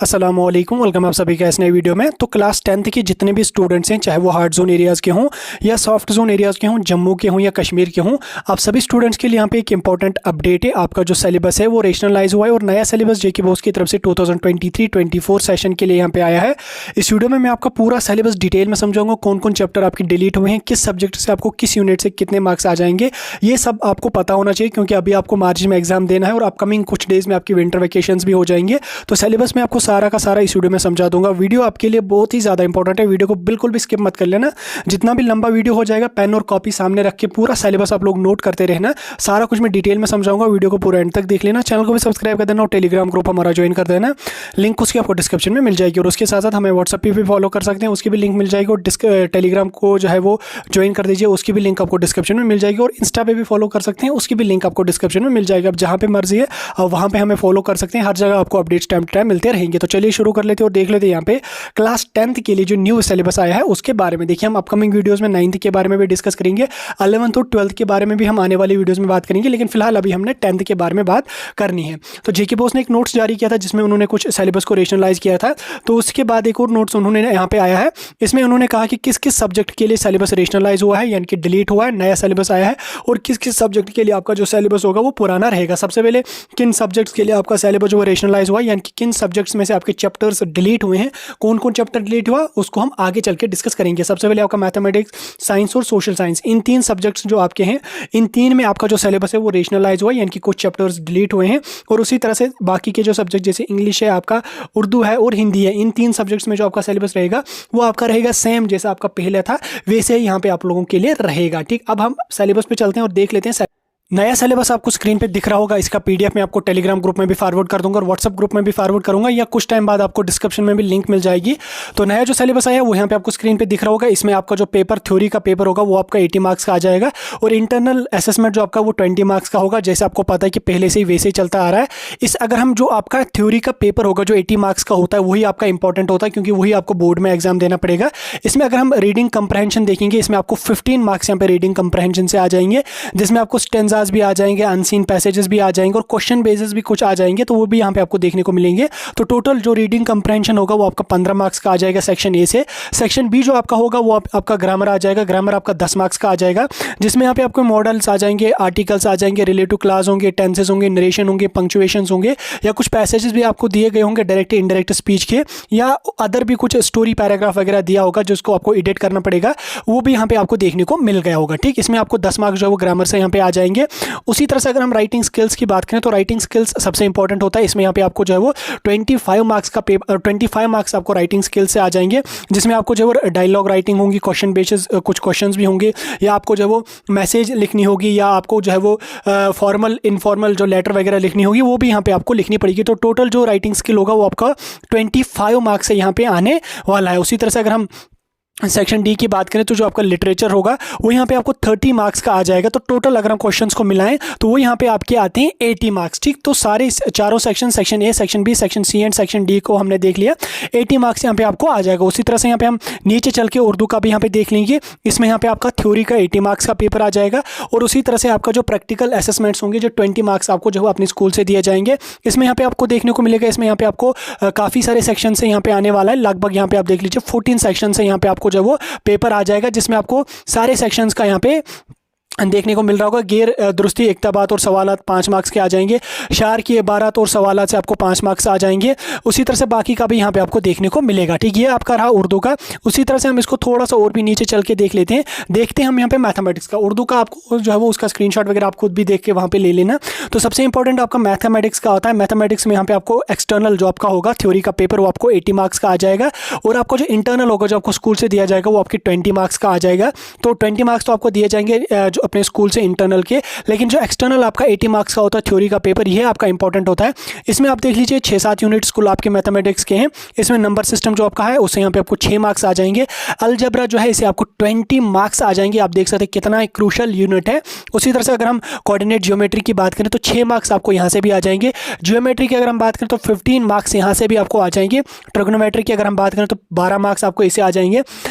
अस्सलामुअलैकुम, वेलकम आप सभी का इस नए वीडियो में। तो क्लास 10th के जितने भी स्टूडेंट्स हैं, चाहे वो हार्ड जोन एरियाज़ के हों या सॉफ्ट जोन एरियाज़ के हों, जम्मू के हों या कश्मीर के हों, आप सभी स्टूडेंट्स के लिए यहाँ पे एक इंपॉर्टेंट अपडेट है। आपका जो सिलेबस है वो रेशनलाइज हुआ है और नया सिलेबस जेके बोस की तरफ से 2023-24 सेशन के लिए यहाँ पे आया है। इस वीडियो में मैं आपका पूरा सिलेबस डिटेल में समझाऊंगा, कौन कौन चैप्टर आपके डिलीट हुए हैं, किस सब्जेक्ट से आपको किस यूनिट से कितने मार्क्स आ जाएंगे, ये सब आपको पता होना चाहिए क्योंकि अभी आपको मार्च में एग्जाम देना है और अपकमिंग कुछ डेज़ में आपकी विंटर वेकेशंस भी हो जाएंगे। तो सिलेबस में आपको सारा का सारा इस वीडियो में समझा दूंगा। वीडियो आपके लिए बहुत ही ज़्यादा इंपॉर्टेंट है, वीडियो को बिल्कुल भी स्किप मत कर लेना। जितना भी लंबा वीडियो हो जाएगा, पेन और कॉपी सामने रख के पूरा सिलेबस आप लोग नोट करते रहना। सारा कुछ मैं डिटेल में समझाऊंगा, वीडियो को पूरा एंड तक देख लेना। चैनल को भी सब्सक्राइब कर देना और टेलीग्राम ग्रुप हमारा ज्वाइन कर देना, लिंक उसकी आपको डिस्क्रिप्शन में मिल जाएगी। और उसके साथ साथ हमें व्हाट्सएप पे भी फॉलो कर सकते हैं, उसकी भी लिंक मिल जाएगी। और टेलीग्राम को जो है वो ज्वाइन कर दीजिए, उसकी भी लिंक आपको डिस्क्रिप्शन में मिल जाएगी। और इंस्टा पे भी फॉलो कर सकते हैं, उसकी भी लिंक आपको डिस्क्रिप्शन में मिल जाएगी। अब जहाँ पे मर्जी है वहाँ पे हमें फॉलो कर सकते हैं, हर जगह आपको अपडेट्स टाइम टू टाइम मिलते रहेंगे। तो चलिए शुरू कर लेते हैं और देख लेते हैं यहाँ पे क्लास 10th के लिए जो न्यू सिलेबस आया है उसके बारे में। देखिए, हम अपकमिंग वीडियोस में 9th के बारे में भी डिस्कस करेंगे, 11th और 12th के बारे में भी हम आने वाली वीडियोस में बात करेंगे, लेकिन फिलहाल अभी हमने 10th के बारे में बात करनी है। तो जेके बोस ने एक नोट्स जारी किया था जिसमें उन्होंने कुछ सिलेबस को रेशनलाइज किया था। तो उसके बाद एक और नोट्स उन्होंने यहाँ पे आया है, इसमें उन्होंने कहा कि किस किस सब्जेक्ट के लिए सिलेबस रेशनलाइज हुआ है, यानी कि डिलीट हुआ है, नया सिलेबस आया है, और किस किस सब्जेक्ट के लिए आपका जो सिलेबस होगा वो पुराना रहेगा। सबसे पहले किन सब्जेक्ट्स के लिए आपका सिलेबस जो रेशनलाइज हुआ है, यानी कि किन सब्जेक्ट्स में से आपके चैप्टर्स डिलीट हुए हैं, कौन कौन चैप्टर डिलीट हुआ, उसको हम आगे चल के डिस्कस करेंगे। सबसे पहले आपका मैथमेटिक्स, साइंस और सोशल साइंस, इन तीन सब्जेक्ट्स जो आपके हैं, इन तीन में आपका जो सिलेबस है वो रेशनलाइज हुआ है, यानी कि कुछ चैप्टर्स डिलीट हुए हैं। और उसी तरह से बाकी के जो सब्जेक्ट जैसे इंग्लिश है, आपका उर्दू है और हिंदी है, इन तीन सब्जेक्ट्स में जो आपका सिलेबस रहेगा वो आपका रहेगा सेम जैसा आपका पहले था, वैसे ही यहाँ पे आप लोगों के लिए रहेगा। ठीक, अब हम सिलेबस पे चलते हैं और देख लेते हैं। नया सिलेबस आपको स्क्रीन पे दिख रहा होगा, इसका पीडीएफ मैं आपको टेलीग्राम ग्रुप में भी फॉरवर्ड कर दूंगा और व्हाट्सएप ग्रुप में भी फॉरवर्ड करूंगा, या कुछ टाइम बाद आपको डिस्क्रिप्शन में भी लिंक मिल जाएगी। तो नया जो सिलेबस आया है वो यहाँ पे आपको स्क्रीन पे दिख रहा होगा। इसमें आपका जो पेपर थ्योरी का पेपर होगा वो आपका 80 मार्क्स का आ जाएगा, और इंटरनल असेसमेंट जो आपका वो 20 मार्क्स का होगा, जैसे आपको पता है कि पहले से ही वैसे ही चलता आ रहा है। इस अगर हम जो आपका थ्योरी का पेपर होगा जो 80 मार्क्स का होता है वही आपका इंपॉर्टेंट होता है, क्योंकि वही आपको बोर्ड में एग्जाम देना पड़ेगा। इसमें अगर हम रीडिंग कंप्रहेंशन देखेंगे, इसमें आपको 15 मार्क्स यहाँ पे रीडिंग कंप्रहेंशन से आ जाएंगे, जिसमें आपको स्टेंजास भी आ जाएंगे, अनसीन पैसेजेस भी आ जाएंगे और क्वेश्चन बेसिस भी कुछ आ जाएंगे, तो वो भी यहाँ पे आपको देखने को मिलेंगे। तो टोटल जो रीडिंग कंप्रहेंशन होगा वो आपका 15 मार्क्स का आ जाएगा सेक्शन ए से। सेक्शन बी जो आपका होगा वो आपका ग्रामर आ जाएगा, ग्रामर आपका 10 मार्क्स का आ जाएगा, जिसमें यहाँ पे आपको मॉडल्स आ जाएंगे, आर्टिकल्स आ जाएंगे, रिलेटिव क्लास होंगे, टेंसेस होंगे, नरेशन होंगे, पंक्चुएशंस होंगे, या कुछ पैसेजेस भी आपको दिए गए होंगे डायरेक्ट इनडायरेक्ट स्पीच के, या अदर भी कुछ स्टोरी पैराग्राफ वगैरह दिया होगा जिसको आपको एडिट करना पड़ेगा, वो भी यहाँ पे आपको देखने को मिल गया होगा। ठीक, इसमें आपको 10 मार्क्स जो है वो ग्रामर से यहाँ पे आ जाएंगे। उसी तरह से अगर हम राइटिंग स्किल्स की बात करें तो राइटिंग स्किल्स सबसे इंपॉर्टेंट होता है। इसमें यहाँ पे आपको जो है वो 25 मार्क्स का पेपर, 25 मार्क्स आपको राइटिंग स्किल्स से आ जाएंगे, जिसमें आपको जो है वो डायलॉग राइटिंग होगी, क्वेश्चन बेसिस कुछ क्वेश्चंस भी होंगे, या आपको जो है वो मैसेज लिखनी होगी, या आपको जो है वो फॉर्मल इनफॉर्मल जो लेटर वगैरह लिखनी होगी वो भी यहाँ पे आपको लिखनी पड़ेगी। तो टोटल जो राइटिंग स्किल होगा वो आपका 25 मार्क्स से यहाँ पे आने वाला है। उसी तरह से अगर हम सेक्शन डी की बात करें तो जो आपका लिटरेचर होगा वो यहाँ पे आपको 30 मार्क्स का आ जाएगा। तो टोटल अगर हम क्वेश्चंस को मिलाएं तो वो यहाँ पे आपके आते हैं 80 मार्क्स। ठीक, तो सारे चारों section, section A, section B, section C and section D को हमने देख लिया, 80 मार्क्स यहाँ पे आपको आ जाएगा। उसी तरह से यहाँ पे हम नीचे चल के उर्दू का भी यहाँ पे देख लेंगे, इसमें यहाँ पे आपका थ्योरी का 80 मार्क्स का पेपर आ जाएगा, और उसी तरह से आपका जो प्रैक्टिकल असेसमेंट्स होंगे जो 20 मार्क्स आपको जो है अपने स्कूल से दिए जाएंगे, इसमें यहाँ पे आपको देखने को मिलेगा। इसमें यहाँ पे आपको काफ़ी सारे सेक्शन से यहाँ पे आने वाला है, लगभग यहाँ पे आप देख लीजिए 14 सेक्शन से यहाँ पे आपको जो वो पेपर आ जाएगा, जिसमें आपको सारे सेक्शंस का यहाँ पे देखने को मिल रहा होगा। गैर दुरुस्ती इक्तबात और सवालात 5 मार्क्स के आ जाएंगे, शार की इबारत और सवालात से आपको 5 मार्क्स आ जाएंगे। उसी तरह से बाकी का भी यहाँ पे आपको देखने को मिलेगा। ठीक, ये आपका रहा उर्दू का। उसी तरह से हम इसको थोड़ा सा और भी नीचे चल के देख लेते हैं, देखते हैं हम यहाँ पे मैथमेटिक्स का। उर्दू का आपको जो है वो उसका स्क्रीनशॉट वगैरह आप खुद भी देख के वहाँ पे ले लेना। तो सबसे इंपॉर्टेंट आपका मैथमेटिक्स का होता है। मैथमेटिक्स में यहाँ पे आपको एक्सटर्नल जो आपका होगा थ्योरी का पेपर वो आपको 80 मार्क्स का आ जाएगा, और आपको जो इंटरनल होगा जो आपको स्कूल से दिया जाएगा वो आपकी 20 मार्क्स का आ जाएगा। तो 20 मार्क्स तो आपको दिए जाएंगे जो अपने स्कूल से इंटरनल के, लेकिन जो एक्सटर्नल आपका 80 मार्क्स का होता है थ्योरी का पेपर, ये आपका इंपॉर्टेंट होता है। इसमें आप देख लीजिए 6-7 यूनिट्स कुल आपके मैथमेटिक्स के हैं। इसमें नंबर सिस्टम जो आपका है उससे यहाँ पे आपको 6 मार्क्स आ जाएंगे। अलजबरा जो है इसे आपको 20 मार्क्स आ जाएंगे। आप देख सकते हैं कितना एक क्रूशल यूनिट है। उसी तरह से अगर हम कोऑर्डिनेट ज्योमेट्री की बात करें तो 6 मार्क्स आपको यहाँ से भी आ जाएंगे। ज्योमेट्री की अगर हम बात करें तो 15 मार्क्स यहाँ से भी आपको आ जाएंगे। ट्रिग्नोमेट्री की अगर हम बात करें तो 12 मार्क्स आपको इसे आ जाएंगे।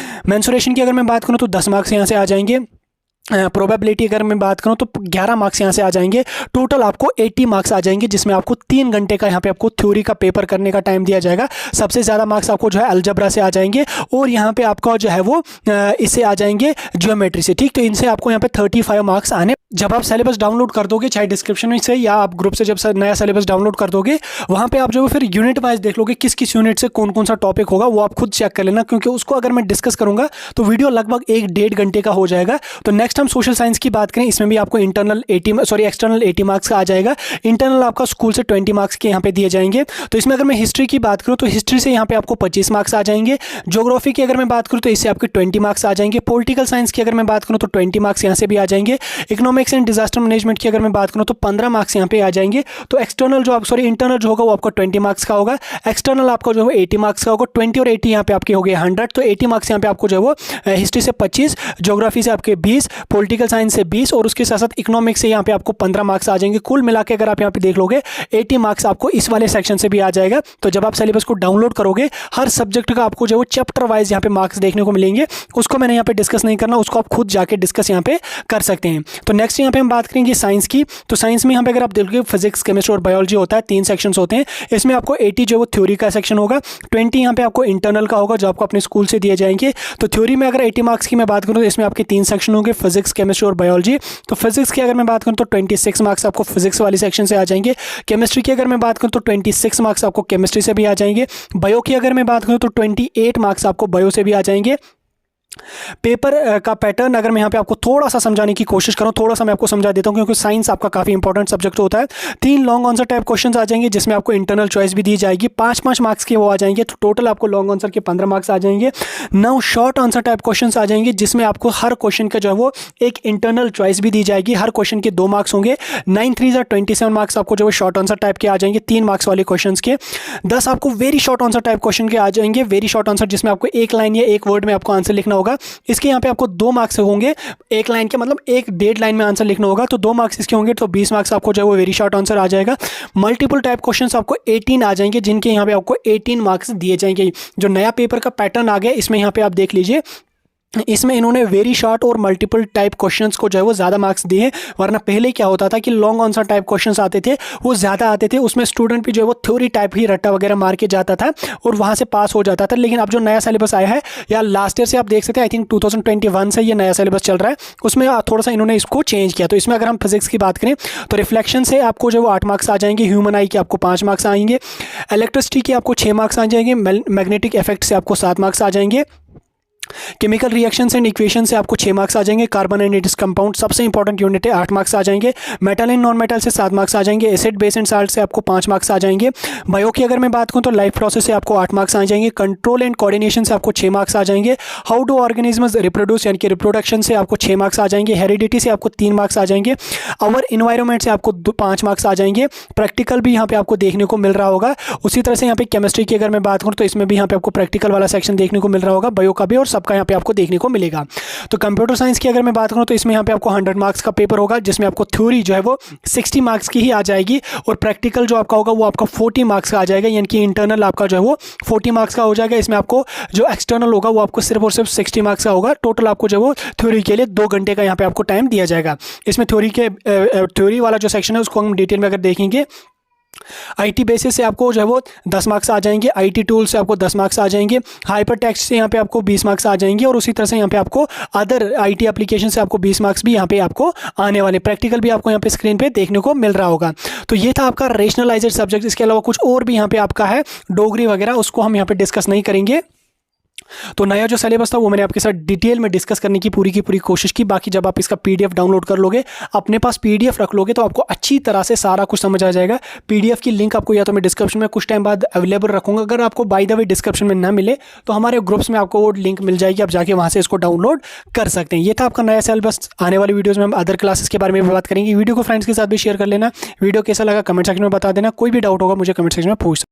मेंसुरेशन की अगर मैं बात करूँ तो 10 मार्क्स यहाँ से आ जाएंगे। प्रोबेबिलिटी अगर मैं बात करूं तो 11 मार्क्स यहाँ से आ जाएंगे। टोटल आपको 80 मार्क्स आ जाएंगे, जिसमें आपको 3 घंटे का यहाँ पे आपको थ्योरी का पेपर करने का टाइम दिया जाएगा। सबसे ज़्यादा मार्क्स आपको जो है अलजबरा से आ जाएंगे और यहाँ पे आपका जो है वो इससे आ जाएंगे ज्योमेट्री से। ठीक, तो इनसे आपको यहाँ पे 35 मार्क्स आने। जब आप सिलेबस डाउनलोड कर दोगे, चाहे डिस्क्रिप्शन में से या आप ग्रुप से जब नया सिलेबस डाउनलोड कर दोगे, वहाँ पे आप जो फिर यूनिट वाइज देख लोगे किस किस यूनिट से कौन कौन सा टॉपिक होगा, वो आप खुद चेक कर लेना, क्योंकि उसको अगर मैं डिस्कस करूंगा तो वीडियो लगभग 1-1.5 घंटे का हो जाएगा। तो नेक्स्ट हम सोशल साइंस की बात करें, इसमें भी आपको एक्सटर्नल 80 मार्क्स का आ जाएगा। इंटरनल आपका स्कूल से 20 मार्क्स के यहाँ पे दिए जाएंगे। तो इसमें अगर मैं हिस्ट्री की बात करूँ तो हिस्ट्री से यहाँ पे आपको 25 मार्क्स आ जाएंगे। ज्योग्राफी की अगर मैं बात करूँ तो इससे आपके 20 मार्क्स आ जाएंगे। पॉलिटिकल साइंस की अगर मैं बात करूँ तो 20 मार्क्स यहाँ से भी आ जाएंगे। इकोनॉमिक्स एंड डिजास्टर मैनेजमेंट की अगर मैं बात करूँ तो 15 मार्क्स यहाँ पे आ जाएंगे। तो एक्सटर्नल इंटरनल जो होगा वो आपका 20 मार्क्स का होगा। एक्सटर्नल आपका जो है 80 मार्क्स का होगा। 20 और 80 यहाँ पे आपके हो गए 100। तो 80 मार्क्स यहाँ पे आपको जो है वो हिस्ट्री से 25, ज्योग्राफी से आपके 20, पॉलिटिकल साइंस से 20 और उसके साथ साथ इकोनॉमिक्स से यहाँ पे आपको 15 मार्क्स आ जाएंगे। कुल मिला के अगर आप यहाँ पे देख लोगे 80 मार्क्स आपको इस वाले सेक्शन से भी आ जाएगा। तो जब आप सिलेबस को डाउनलोड करोगे, हर सब्जेक्ट का आपको जो है चैप्टर वाइज यहाँ पे मार्क्स देखने को मिलेंगे। उसको मैंने यहाँ पे डिस्कस नहीं करना, उसको आप खुद जाके डिस्कस यहाँ पे कर सकते हैं। तो नेक्स्ट यहाँ पे हम बात करेंगे साइंस की। तो साइंस में यहाँ पे अगर आप देखोगे फिजिक्स, केमिस्ट्री और बायोलॉजी होता है, 3 सेक्शंस होते हैं। इसमें आपको 80 जो है वो थ्योरी का सेक्शन होगा, 20 यहाँ पे आपको इंटरनल का होगा जो आपको अपने स्कूल से दिए जाएंगे। तो थ्योरी में अगर 80 मार्क्स की मैं बात करूँ तो इसमें आपके 3 सेक्शन होंगे, फिजिक्स, केमिस्ट्री और बायोलॉजी। तो फिजिक्स की अगर मैं बात करूँ तो 26 मार्क्स आपको फिजिक्स वाली सेक्शन से आ जाएंगे। केमिस्ट्री की अगर मैं बात करूँ तो 26 मार्क्स आपको केमिस्ट्री से भी आ जाएंगे। बायो की अगर मैं बात करूँ तो 28 मार्क्स आपको बायो से भी आ जाएंगे। पेपर का पैटर्न अगर मैं यहाँ पे आपको थोड़ा सा समझाने की कोशिश करूँ, थोड़ा सा मैं आपको समझा देता हूँ, क्योंकि साइंस आपका काफ़ी इंपॉर्टेंट सब्जेक्ट होता है। 3 लॉन्ग आंसर टाइप क्वेश्चंस आ जाएंगे, जिसमें आपको इंटरनल चॉइस भी दी जाएगी। 5-5 मार्क्स के वो आ जाएंगे। तो टोटल आपको लॉन्ग आंसर के 15 मार्क्स आ जाएंगे। 9 शॉर्ट आंसर टाइप क्वेश्चन आ जाएंगे, जिसमें आपको हर क्वेश्चन का जो है वो एक इंटरनल चॉइस भी दी जाएगी। हर क्वेश्चन के 2 मार्क्स होंगे। 9×3 = 27 मार्क्स आपको जो है शॉर्ट आंसर टाइप के आ जाएंगे, 3 मार्क्स वाले क्वेश्चन के। 10 आपको very short answer type question के आ जाएंगे। वेरी शॉर्ट आंसर जिसमें आपको एक लाइन या एक वर्ड में आपको आंसर लिखना होगा। इसके यहाँ पे आपको 2 मार्क्स होंगे। एक लाइन के मतलब 1-1.5 लाइन में आंसर लिखना होगा, तो 2 मार्क्स इसके होंगे। तो 20 मार्क्स आपको जो है वो वेरी शॉर्ट आंसर आ जाएगा। मल्टीपल टाइप क्वेश्चंस आपको 18 आ जाएंगे, जिनके यहाँ पे आपको 18 मार्क्स दिए जाएंगे। जो नया पेपर का पैटर्न आ गया, इसमें यहाँ पे आप देख लीजिए, इसमें इन्होंने वेरी शॉर्ट और मल्टीपल टाइप क्वेश्चंस को जो है वो ज़्यादा मार्क्स दिए। वरना पहले क्या होता था कि लॉन्ग आंसर टाइप क्वेश्चंस आते थे, वो ज़्यादा आते थे, उसमें स्टूडेंट भी जो है वो थ्योरी टाइप ही रट्टा वगैरह मार के जाता था और वहाँ से पास हो जाता था। लेकिन अब जो नया सिलेबस आया है, या लास्ट ईयर से आप देख सकते हैं, आई थिंक 2021 से ये नया सिलेबस चल रहा है, उसमें थोड़ा सा इन्होंने इसको चेंज किया। तो इसमें अगर हम फिजिक्स की बात करें तो रिफ्लेक्शन से आपको जो है वो 8 मार्क्स आ जाएंगे। ह्यूमन आई के आपको 5 मार्क्स आएंगे। इलेक्ट्रिसिटी के आपको 6 मार्क्स आ जाएंगे। मैग्नेटिक इफेक्ट से आपको 7 मार्क्स आ जाएंगे। केमिकल रिएक्शंस एंड इक्वेशन से आपको 6 मार्क्स आ जाएंगे। कार्बन एंड इट्स कंपाउंड सबसे इंपॉर्टेंट यूनिट है, 8 मार्क्स आ जाएंगे। मेटल एंड नॉन मेटल से 7 मार्क्स आ जाएंगे। एसिड, बेस एंड साल्ट से आपको 5 मार्क्स आ जाएंगे। बायो की अगर मैं बात करूँ तो लाइफ प्रोसेस से आपको 8 मार्क्स आ जाएंगे। कंट्रोल एंड कोऑर्डिनेशन से आपको 6 मार्क्स आ जाएंगे। हाउ डू ऑर्गेनिजम्स रिप्रोड्यूस यानी कि रिप्रोडक्शन से आपको 6 मार्क्स आ जाएंगे। हेरिडिटी से आपको 3 मार्क्स आ जाएंगे। आवर इन्वायरमेंट से आपको 5 मार्क्स आ जाएंगे। प्रैक्टिकल भी यहाँ पे आपको देखने को मिल रहा होगा। उसी तरह से यहाँ पे केमिस्ट्री की अगर मैं बात करूँ तो इसमें भी यहाँ पे आपको प्रैक्टिकल वाला सेक्शन देखने को मिल रहा होगा, बायो का भी और सबका यहाँ पे आपको देखने को मिलेगा। तो कंप्यूटर साइंस की अगर मैं बात करूं तो इसमें यहाँ पे आपको 100 मार्क्स का पेपर होगा, जिसमें आपको थ्योरी जो है वो 60 मार्क्स की ही आ जाएगी और प्रैक्टिकल जो आपका होगा वो आपका 40 मार्क्स का आ जाएगा। यानी कि इंटरनल आपका जो है वो 40 मार्क्स का हो जाएगा। इसमें आपको जो एक्सटर्नल होगा वो आपको सिर्फ और सिर्फ 60 मार्क्स का होगा। टोटल आपको जो है वो थ्योरी के लिए 2 घंटे का यहाँ पे आपको टाइम दिया जाएगा। इसमें थ्योरी वाला जो सेक्शन है उसको हम डिटेल में अगर देखेंगे, आईटी बेसिस से आपको जो है वो 10 मार्क्स आ जाएंगे। आईटी टूल से आपको 10 मार्क्स आ जाएंगे। हाइपर टेक्स्ट से यहाँ पे आपको 20 मार्क्स आ जाएंगे और उसी तरह से यहाँ पे आपको अदर आईटी एप्लीकेशन से आपको 20 मार्क्स भी यहाँ पे आपको आने वाले। प्रैक्टिकल भी आपको यहाँ पे स्क्रीन पे देखने को मिल रहा होगा। तो ये था आपका रेशनलाइज्ड सब्जेक्ट। इसके अलावा कुछ और भी यहाँ पे आपका है, डोगरी वगैरह, उसको हम यहाँ पे डिस्कस नहीं करेंगे। तो नया जो सिलेबस था वो मैंने आपके साथ डिटेल में डिस्कस करने की पूरी कोशिश की। बाकी जब आप इसका पीडीएफ डाउनलोड कर लोगे, अपने पास पीडीएफ रख लोगे, तो आपको अच्छी तरह से सारा कुछ समझ आ जाएगा। पीडीएफ की लिंक आपको या तो मैं डिस्क्रिप्शन में कुछ टाइम बाद अवेलेबल रखूंगा। अगर आपको बाय द वे डिस्क्रिप्शन में ना मिले तो हमारे ग्रुप्स में आपको वो लिंक मिल जाएगी, आप जाके वहाँ से इसको डाउनलोड कर सकते हैं। ये था आपका नया सिलेबस। आने वाली वीडियोज़ में हम अदर क्लासेस के बारे में भी बात करेंगे। वीडियो को फ्रेंड्स के साथ भी शेयर कर लेना। वीडियो कैसा लगा कमेंट सेक्शन में बता देना। कोई भी डाउट होगा मुझे कमेंट सेक्शन में पूछ